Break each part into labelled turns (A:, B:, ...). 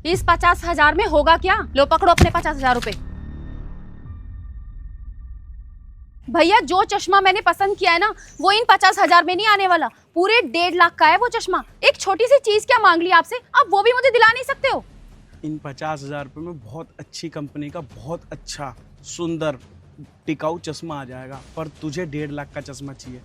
A: इस 50,000 में होगा क्या? लो पकड़ो अपने 50,000 रुपए। भैया जो चश्मा मैंने पसंद किया है ना, वो इन 50,000 में नहीं आने वाला। पूरे 1.5 लाख का है वो चश्मा। एक छोटी सी चीज क्या मांग ली आपसे, आप वो भी मुझे दिला नहीं सकते हो।
B: इन 50,000 रुपये में बहुत अच्छी कंपनी का बहुत अच्छा सुंदर टिकाऊ चश्मा आ जाएगा, पर तुझे 1.5 लाख का चश्मा चाहिए।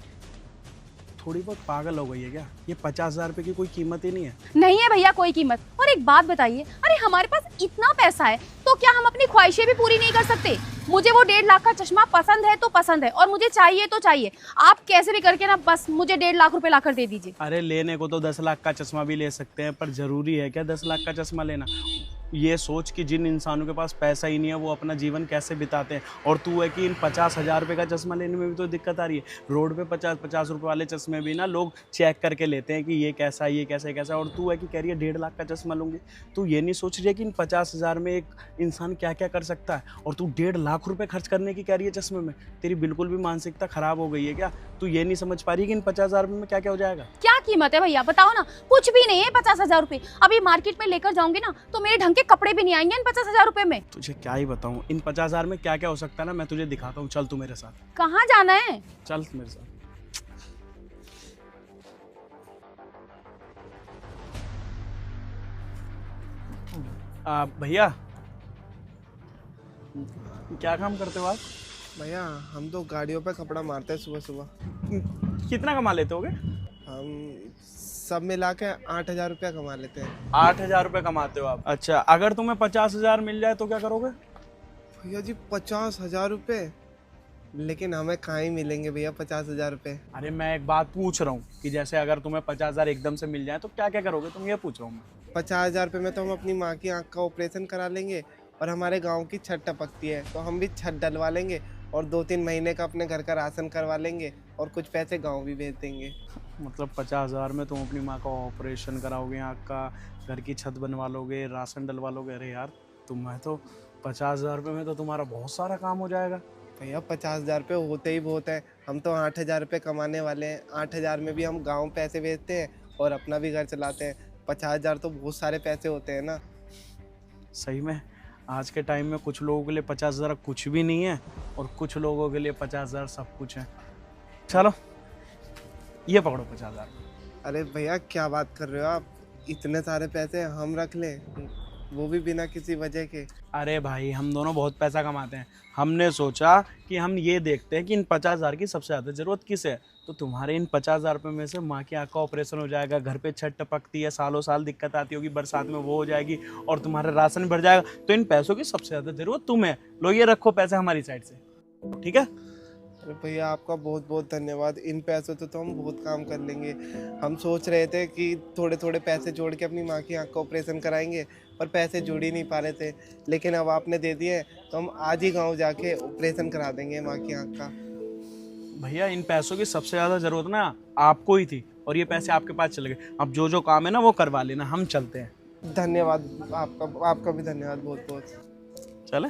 B: थोड़ी बहुत पागल हो गई है क्या? ये 50,000 रुपये की कोई कीमत ही नहीं है।
A: नहीं है भैया कोई कीमत। और एक बात बताइए, अरे हमारे पास इतना पैसा है तो क्या हम अपनी ख्वाहिशें भी पूरी नहीं कर सकते? मुझे वो 1.5 लाख का चश्मा पसंद है तो पसंद है, और मुझे चाहिए तो चाहिए। आप कैसे भी करके ना बस मुझे 1.5 लाख रुपए लाकर दे दीजिए।
B: अरे लेने को तो 10 लाख का चश्मा भी ले सकते हैं, पर जरूरी है क्या 10 लाख का चश्मा लेना? ये सोच कि जिन इंसानों के पास पैसा ही नहीं है वो अपना जीवन कैसे बिताते हैं, और तू है कि इन 50,000 रुपये का चश्मा लेने में भी तो दिक्कत आ रही है। रोड पे 50-50 रुपये वाले चश्मे भी ना लोग चेक करके लेते हैं कि ये कैसा है, ये कैसा है, कैसा है, और तू है कि कह रही है 1.5 लाख का चश्मा लूँगी। तू ये नहीं सोच रही है कि इन 50,000 में एक इंसान क्या क्या कर सकता है, और तू 1.5 लाख रुपये खर्च करने की कह रही है चश्मे में। तेरी बिल्कुल भी मानसिकता खराब हो गई है क्या? तू ये नहीं समझ पा रही कि इन 50,000 रुपये में क्या क्या हो जाएगा?
A: क्या कीमत है भैया, बताओ ना। कुछ भी नहीं है 50,000 रुपए। अभी मार्केट में लेकर जाऊंगी ना तो मेरे ढंग के कपड़े भी नहीं आएंगे इन 50,000 रुपए में।
B: तुझे क्या ही बताऊं, इन 50,000 में क्या क्या हो सकता है ना, मैं तुझे दिखाता हूँ। चल तू मेरे साथ,
A: कहाँ जाना है?
B: चल मेरे साथ। भैया, क्या काम करते हो आप?
C: भैया हम तो गाड़ियों पे कपड़ा मारते हैं सुबह सुबह।
B: कितना कमा लेते होगे?
C: हम सब मिला के 8,000 रुपया कमा लेते हैं।
B: 8,000 रुपये कमाते हो आप? अच्छा, अगर तुम्हें 50,000 मिल जाए तो क्या करोगे?
C: भैया जी 50,000 रुपये, लेकिन हमें कहाँ ही मिलेंगे भैया 50,000 रुपये।
B: अरे मैं एक बात पूछ रहा हूँ कि जैसे अगर तुम्हें 50,000 एकदम से मिल जाए तो क्या क्या करोगे तुम, ये पूछ रहा हूँ मैं।
C: 50,000 रुपये में तो हम अपनी माँ की आँख का ऑपरेशन करा लेंगे, और हमारे गांव की छत टपकती है तो हम भी छत डलवा लेंगे, और 2-3 महीने का अपने घर का राशन करवा लेंगे, और कुछ पैसे गांव भी भेज देंगे।
B: मतलब 50,000 में तुम अपनी माँ का ऑपरेशन कराओगे, आँख का, घर की छत बनवा लोगे, राशन डलवा लोगे? अरे यार, तुम्हें तो 50,000 रुपये में तो तुम्हारा बहुत सारा काम हो जाएगा।
C: भैया 50,000 रुपये होते ही बहुत हैं। हम तो 8,000 रुपये कमाने वाले हैं। 8,000 में भी हम गांव पैसे भेजते हैं और अपना भी घर चलाते हैं। 50,000 तो बहुत सारे पैसे होते हैं ना।
B: सही में आज के टाइम में कुछ लोगों के लिए 50,000 कुछ भी नहीं है, और कुछ लोगों के लिए 50,000 सब कुछ है। चलो ये पकड़ो 50,000।
C: अरे भैया क्या बात कर रहे हो आप? इतने सारे पैसे हम रख लें, वो भी बिना किसी वजह के?
B: अरे भाई, हम दोनों बहुत पैसा कमाते हैं। हमने सोचा कि हम ये देखते हैं कि इन 50,000 की सबसे ज़्यादा ज़रूरत किस है। तो तुम्हारे इन 50,000 रुपये में से माँ की आँख का ऑपरेशन हो जाएगा, घर पे छत टपकती है, सालों साल दिक्कत आती होगी, बरसात में वो हो जाएगी, और तुम्हारा राशन भी भर जाएगा। तो इन पैसों की सबसे ज़्यादा ज़रूरत तुम्हें। लो ये रखो पैसे हमारी साइड से, ठीक है?
C: अरे भैया आपका बहुत बहुत धन्यवाद। इन पैसों से तो हम बहुत काम कर लेंगे। हम सोच रहे थे कि थोड़े थोड़े पैसे जोड़ के अपनी माँ की आँख का ऑपरेशन कराएंगे, पर पैसे जोड़ ही नहीं पा रहे थे। लेकिन अब आपने दे दिए तो हम आज ही गांव जाके ऑपरेशन करा देंगे माँ की आँख का।
B: भैया इन पैसों की सबसे ज़्यादा ज़रूरत ना आपको ही थी, और ये पैसे आपके पास चले गए। अब जो जो काम है ना वो करवा लेना, हम चलते हैं।
C: धन्यवाद आपका भी धन्यवाद बहुत बहुत।
B: चले?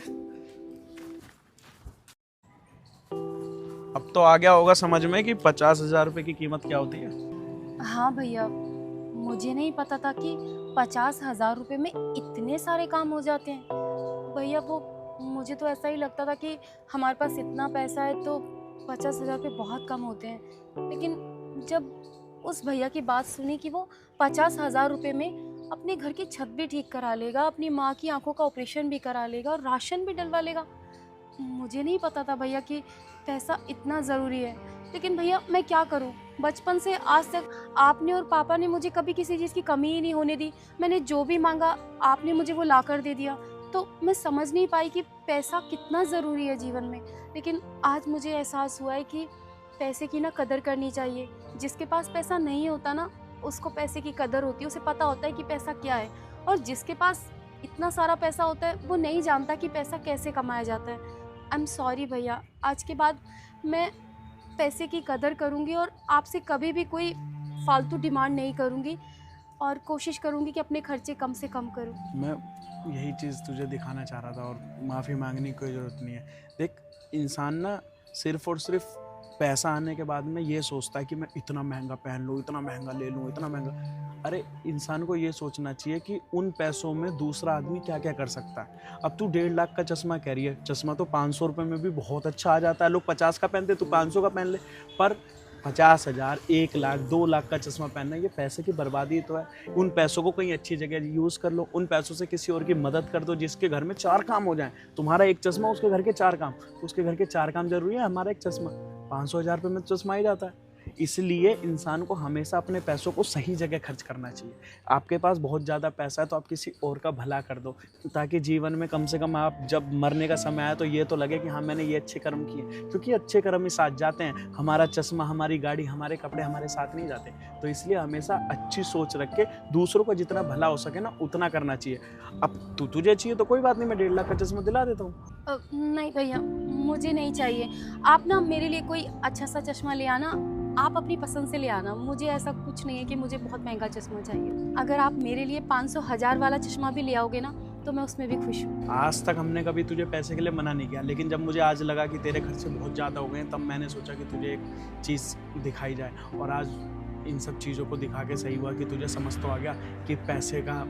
B: अब तो आ गया होगा समझ में कि 50,000 रुपये की कीमत क्या होती है।
A: हाँ भैया, मुझे नहीं पता था कि 50,000 रुपए में इतने सारे काम हो जाते हैं। भैया वो मुझे तो ऐसा ही लगता था कि हमारे पास इतना पैसा है तो 50,000 रुपये बहुत कम होते हैं। लेकिन जब उस भैया की बात सुनी कि वो 50,000 रुपये में अपने घर की छत भी ठीक करा लेगा, अपनी माँ की आंखों का ऑपरेशन भी करा लेगा और राशन भी डलवा लेगा, मुझे नहीं पता था भैया कि पैसा इतना ज़रूरी है। लेकिन भैया मैं क्या करूं, बचपन से आज तक आपने और पापा ने मुझे कभी किसी चीज़ की कमी ही नहीं होने दी। मैंने जो भी मांगा आपने मुझे वो ला कर दे दिया। तो मैं समझ नहीं पाई कि पैसा कितना ज़रूरी है जीवन में। लेकिन आज मुझे एहसास हुआ है कि पैसे की ना कदर करनी चाहिए। जिसके पास पैसा नहीं होता ना, उसको पैसे की कदर होती है, उसे पता होता है कि पैसा क्या है। और जिसके पास इतना सारा पैसा होता है वो नहीं जानता कि पैसा कैसे कमाया जाता है। आई एम सॉरी भैया, आज के बाद मैं पैसे की कदर करूँगी और आपसे कभी भी कोई फालतू डिमांड नहीं करूँगी, और कोशिश करूँगी कि अपने खर्चे कम से कम करूँ।
B: मैं यही चीज़ तुझे दिखाना चाह रहा था, और माफ़ी मांगने की कोई ज़रूरत नहीं है। देख, इंसान ना सिर्फ़ और सिर्फ पैसा आने के बाद में ये सोचता है कि मैं इतना महंगा पहन लूँ, इतना महंगा ले लूँ, इतना महंगा। अरे इंसान को ये सोचना चाहिए कि उन पैसों में दूसरा आदमी क्या क्या कर सकता है। अब तू 1.5 लाख का चश्मा कह रही है, चश्मा तो 500 रुपये में भी बहुत अच्छा आ जाता है। लोग 50 का पहनते, तू 500 का पहन ले। पर 50,000, 1 लाख, 2 लाख का चश्मा पहनना, ये पैसे की बर्बादी तो है। उन पैसों को कहीं अच्छी जगह यूज़ कर लो, उन पैसों से किसी और की मदद कर दो जिसके घर में 4 काम हो जाएं। तुम्हारा एक चश्मा, उसके घर के 4 काम, तो उसके घर के 4 काम जरूरी है, हमारा एक चश्मा। 500,000 रुपये में चश्मा ही जाता है। इसलिए इंसान को हमेशा अपने पैसों को सही जगह खर्च करना चाहिए। आपके पास बहुत ज़्यादा पैसा है तो आप किसी और का भला कर दो, ताकि जीवन में कम से कम आप जब मरने का समय आए तो ये तो लगे कि हाँ मैंने ये अच्छे कर्म किए, क्योंकि अच्छे कर्म ही साथ जाते हैं। हमारा चश्मा, हमारी गाड़ी, हमारे कपड़े हमारे साथ नहीं जाते। तो इसलिए हमेशा अच्छी सोच रख के दूसरों को जितना भला हो सके ना उतना करना चाहिए। अब तुझे चाहिए तो कोई बात नहीं, मैं 1.5 लाख का चश्मा दिला देता हूँ।
A: नहीं भैया, मुझे नहीं चाहिए। आप ना मेरे लिए कोई अच्छा सा चश्मा ले आना, आप अपनी पसंद से ले आना। मुझे ऐसा कुछ नहीं है कि मुझे बहुत महंगा चश्मा चाहिए। अगर आप मेरे लिए 500, 1000 वाला चश्मा भी ले आओगे ना तो मैं उसमें भी खुश हूँ।
B: आज तक हमने कभी तुझे पैसे के लिए मना नहीं किया, लेकिन जब मुझे आज लगा कि तेरे खर्चे बहुत ज़्यादा हो गए तब मैंने सोचा कि तुझे एक चीज़ दिखाई जाए। और आज इन सब चीज़ों को दिखा के सही हुआ कि तुझे समझ तो आ गया कि पैसे का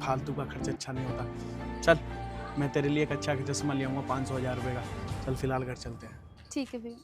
B: फालतू का खर्च अच्छा नहीं होता। चल मैं तेरे लिए एक अच्छा चश्मा ले आऊँगा 500, 1000 रुपये का। चल फिलहाल घर चलते हैं।
A: ठीक है भैया।